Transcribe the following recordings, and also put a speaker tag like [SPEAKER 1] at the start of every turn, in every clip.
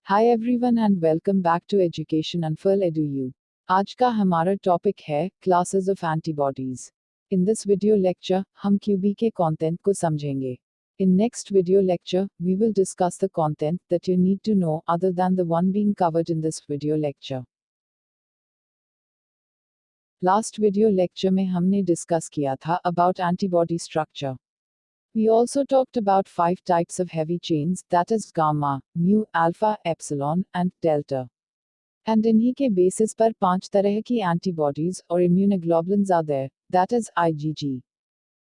[SPEAKER 1] Hi everyone and welcome back to education unfurl edu. आज का हमारा टॉपिक है classes of antibodies. In this video lecture हम QB के कंटेंट को समझेंगे। In next video lecture we will discuss the content that you need to know other than the one being covered in this video lecture. Last video lecture में हमने discuss किया था about antibody structure. We also talked about 5 types of heavy chains, that is gamma, mu, alpha, epsilon, and delta. And इन्हीं के basis पर 5 तरह की antibodies और immunoglobulins are there, that is IgG,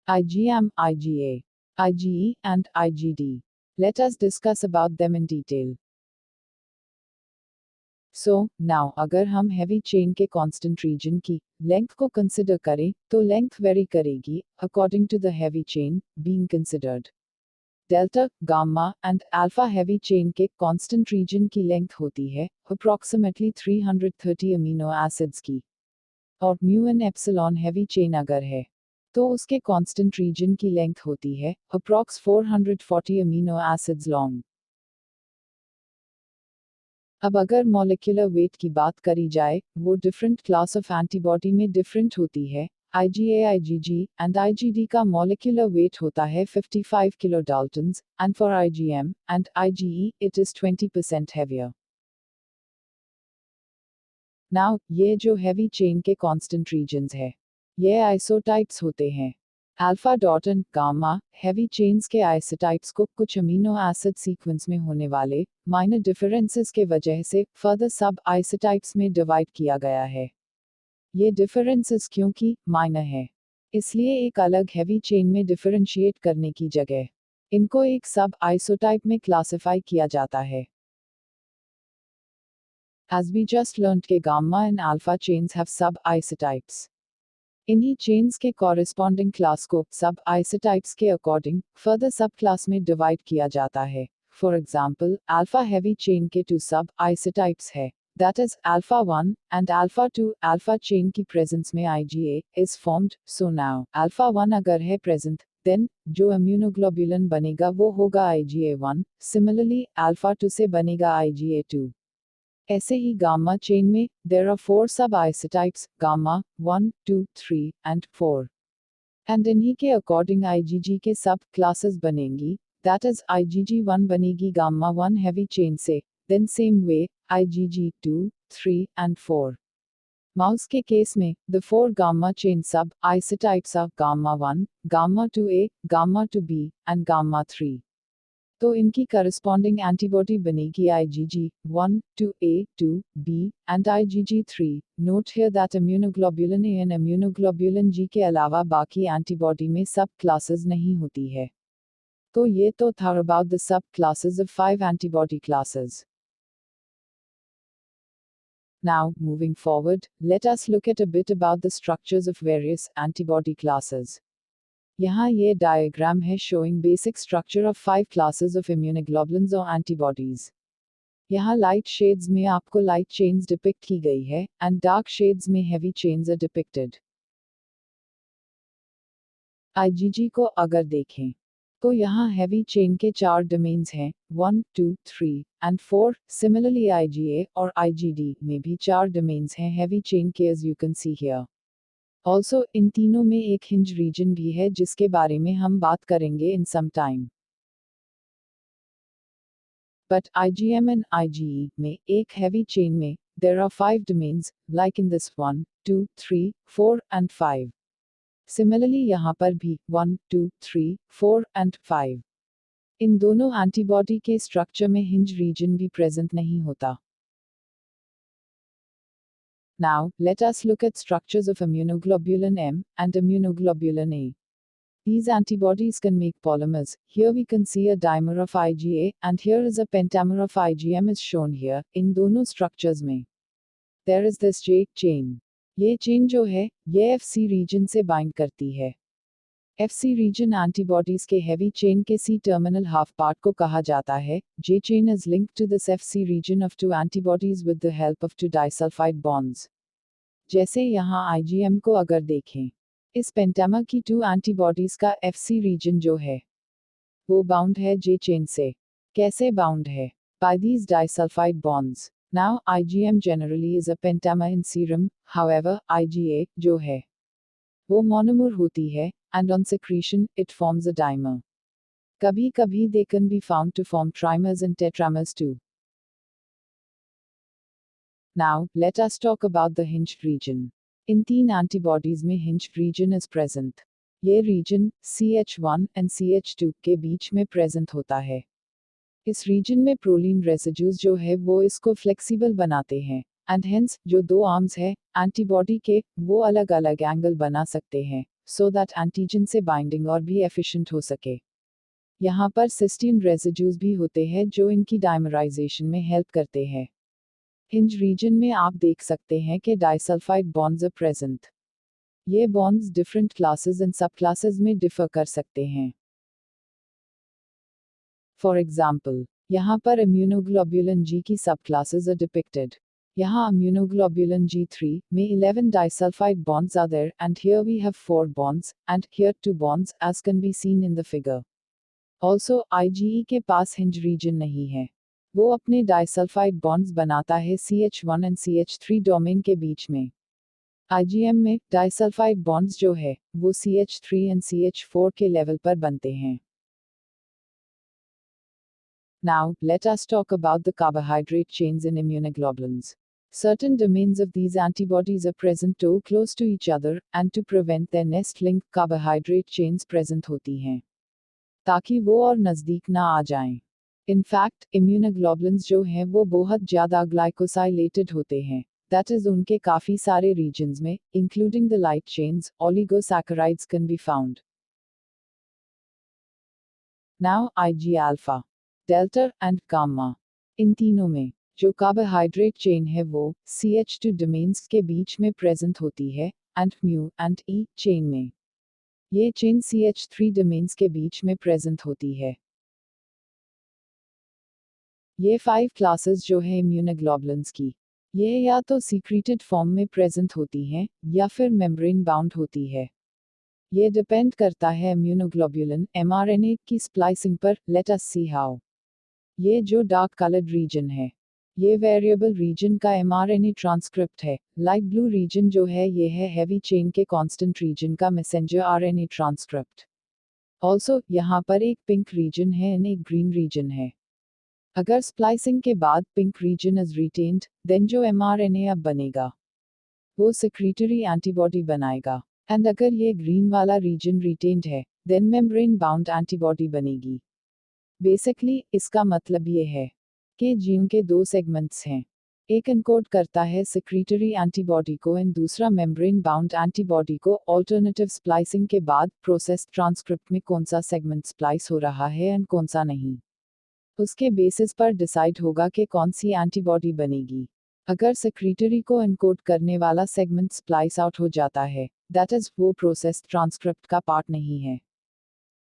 [SPEAKER 1] IgM, IgA, IgE, and IgD. Let us discuss about them in detail. So, now अगर हम heavy chain के constant region की length को consider करें, तो length vary करेगी, according to the heavy chain being considered. Delta, gamma and alpha heavy chain के constant region की लेंथ होती है अप्रॉक्सीमेटली 330 अमीनो एसिड्स की, और mu and epsilon heavy chain अगर है तो उसके कांस्टेंट रीजन की लेंथ होती है अप्रॉक्स 440 अमीनो एसिड्स लॉन्ग। अब अगर मॉलिक्यूलर वेट की बात करी जाए, वो डिफरेंट क्लास ऑफ एंटीबॉडी में डिफरेंट होती है। IgA, IgG and IgD का molecular weight होता है 55 kilodaltons, and for IgM and IgE it is 20% heavier. Now, ये जो heavy chain के constant regions है, ये isotypes होते हैं। Alpha dot and gamma heavy chains के आइसोटाइप्स को कुछ अमीनो एसिड सीक्वेंस में होने वाले माइनर डिफरेंसेस के वजह से फर्दर सब आइसोटाइप्स में डिवाइड किया गया है। ये डिफरेंसेस क्योंकि माइनर है, इसलिए एक अलग हेवी चेन में डिफरेंशिएट करने की जगह इनको एक सब आइसोटाइप में क्लासिफाई किया जाता है। As we just learned के gamma and alpha chains have सब आइसोटाइप्स। इन्हीं चेन्स के कॉरेस्पॉन्डिंग क्लास को सब आइसोटाइप्स के अकॉर्डिंग फर्दर सब क्लास में डिवाइड किया जाता है। For example, alpha heavy chain के 2 सब आइसोटाइप्स है, that is alpha 1 and alpha 2 alpha chain की presence में IgA is formed. So now alpha 1 अगर है present, then जो immunoglobulin बनेगा वो होगा IgA1, similarly alpha 2 से बनेगा IgA2. ऐसे ही गामा चेन में there are 4 sub isotypes, gamma 1, 2, 3 and 4. And इन्हीं के according IgG के सब classes बनेंगी, that is IgG1 बनेगी gamma 1 heavy chain से, then same way IgG 2, 3 and 4. Mouse के केस में the 4 gamma chain sub isotypes are gamma 1, gamma 2A, gamma 2B and gamma 3. तो इनकी corresponding antibody बनेगी IgG 1, 2A, 2B and IgG 3. Note here that immunoglobulin A and immunoglobulin G के अलावा बाकी antibody में सब classes नहीं होती है। तो ये तो था about the sub classes of 5 antibody classes. Now, moving forward, let us look at a bit about the structures of various antibody classes. यहाँ ये diagram है showing basic structure of 5 classes of immunoglobulins or antibodies. यहाँ light shades में आपको light chains depict की गई है, and dark shades में heavy chains are depicted. IgG को अगर देखें, तो यहाँ heavy chain के 4 domains हैं, 1, 2, 3 and 4. Similarly IgA और IgD में भी 4 domains हैं heavy chain के as you can see here. Also, इन तीनों में एक hinge region भी है जिसके बारे में हम बात करेंगे in some time. But IgM and IgE में एक heavy chain में there are 5 domains, like in this 1, 2, 3, 4 and 5. Similarly यहाँ पर भी 1, 2, 3, 4 and 5. इन दोनों antibody के structure में hinge region भी present नहीं होता. Now, let us look at structures of immunoglobulin M and immunoglobulin A. These antibodies can make polymers. Here we can see a dimer of IgA, and here is a pentamer of IgM is shown here, in दोनों structures में. There is this J chain. ये chain जो है, ये FC region से bind करती है. FC region antibodies के heavy chain के C-terminal half part को कहा जाता है. J chain is linked to this FC region of 2 antibodies with the help of 2 disulfide bonds. जैसे यहाँ IgM को अगर देखें, इस पेंटामर की 2 antibodies का FC region जो है, वो बाउंड है J chain से. कैसे बाउंड है? by these disulfide bonds. Now, IgM generally is a pentamer in serum, however, IgA, जो है, वो monomer होती है, and on secretion, it forms a dimer. कभी कभी they can be found to form trimers and tetramers too. Now, let us talk about the hinged region. इन तीन antibodies में hinged region is present. ये region CH1 and CH2 के बीच में present होता है. इस region में proline residues जो है वो इसको flexible बनाते हैं, and hence, जो दो arms है, antibody के, वो अलग अलग angle बना सकते हैं, so that antigen से binding और भी efficient हो सके. यहाँ पर cysteine residues भी होते हैं जो इनकी dimerization में help करते हैं. हिंज रीजन में आप देख सकते हैं कि डाइसल्फाइड बॉन्ड्स आर प्रेजेंट. ये बॉन्ड्स डिफरेंट क्लासेस एंड सब क्लासेस में डिफर कर सकते हैं. फॉर एग्जाम्पल, यहाँ पर इम्यूनोग्लोब्युलिन जी की सब क्लासेस आर डिपिक्टेड. यहाँ इम्यूनोग्लोब्युलिन G3 में 11 disulfide bonds are there, and here we have 4 bonds, and here 2 bonds, as can be seen in the figure. Also, IgE के पास हिंज रीजन नहीं है. वो अपने डाइसल्फाइड बॉन्ड्स बनाता है CH1 and CH3 डोमेन के बीच में. IgM में डाइसल्फाइड बॉन्ड्स जो है वो CH3 and CH4 के लेवल पर बनते हैं. Now, let us talk about the carbohydrate chains in immunoglobulins. Certain domains of these antibodies are present too close to each other, and to prevent their nest link, carbohydrate chains present होती हैं, ताकि वो और नज़दीक ना आ जाएं. In fact, immunoglobulins जो हैं वो बहुत ज़्यादा glycosylated होते हैं. That is, उनके काफ़ी सारे regions में, including the light chains, oligosaccharides can be found. Now, Ig alpha, delta and gamma. इन तीनों में जो कार्बोहाइड्रेट चेन है वो CH2 domains के बीच में present होती है, and mu and E chain में ये चेन CH3 domains के बीच में present होती है. ये 5 क्लासेस जो है इम्यूनोग्लोबुलिन्स की, ये या तो सीक्रेटेड फॉर्म में प्रेजेंट होती हैं या फिर मेम्ब्रेन बाउंड होती है. ये डिपेंड करता है इम्यूनोग्लोबुलिन mRNA की स्प्लाइसिंग पर. Let us see how. ये जो डार्क कलर्ड रीजन है, ये वेरिएबल रीजन का mRNA ट्रांसक्रिप्ट है. लाइट ब्लू रीजन जो है ये है हैवी चेन के कांस्टेंट रीजन का मैसेंजर RNA ट्रांसक्रिप्ट. ऑल्सो यहाँ पर एक पिंक रीजन है और एक ग्रीन रीजन है. अगर स्प्लाइसिंग के बाद pink region is retained, then जो mRNA अब बनेगा वो सेक्रेटरी एंटीबॉडी बनाएगा. एंड अगर ये ग्रीन वाला रीजन रिटेन्ड है, देन मेम्ब्रेन बाउंड एंटीबॉडी बनेगी. बेसिकली इसका मतलब ये है कि जीन के दो सेगमेंट्स हैं. एक एनकोड करता है सेक्रेटरी एंटीबॉडी को एंड दूसरा मेम्ब्रेन बाउंड एंटीबॉडी को. ऑल्टरनेटिव स्प्लाइसिंग के बाद प्रोसेस ट्रांसक्रिप्ट में कौन सा सेगमेंट स्प्लाइस हो रहा है एंड कौन सा नहीं, उसके बेसिस पर डिसाइड होगा कि कौन सी एंटीबॉडी बनेगी. अगर सेक्रेटरी को एनकोड करने वाला सेगमेंट स्प्लाइस आउट हो जाता है, दैट इज वो प्रोसेस ट्रांसक्रिप्ट का पार्ट नहीं है,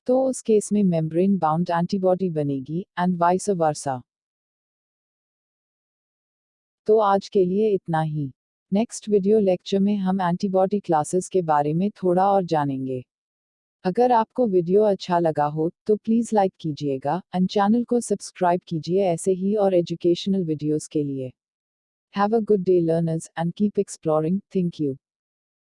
[SPEAKER 1] तो उस केस में मेम्ब्रेन बाउंड एंटीबॉडी बनेगी एंड वाइस वर्सा. तो आज के लिए इतना ही. नेक्स्ट वीडियो लेक्चर में हम एंटीबॉडी क्लासेस के बारे में थोड़ा और जानेंगे. अगर आपको वीडियो अच्छा लगा हो तो प्लीज़ लाइक कीजिएगा एंड चैनल को सब्सक्राइब कीजिए ऐसे ही और एजुकेशनल वीडियोस के लिए. Have a good day learners and keep exploring. Thank you.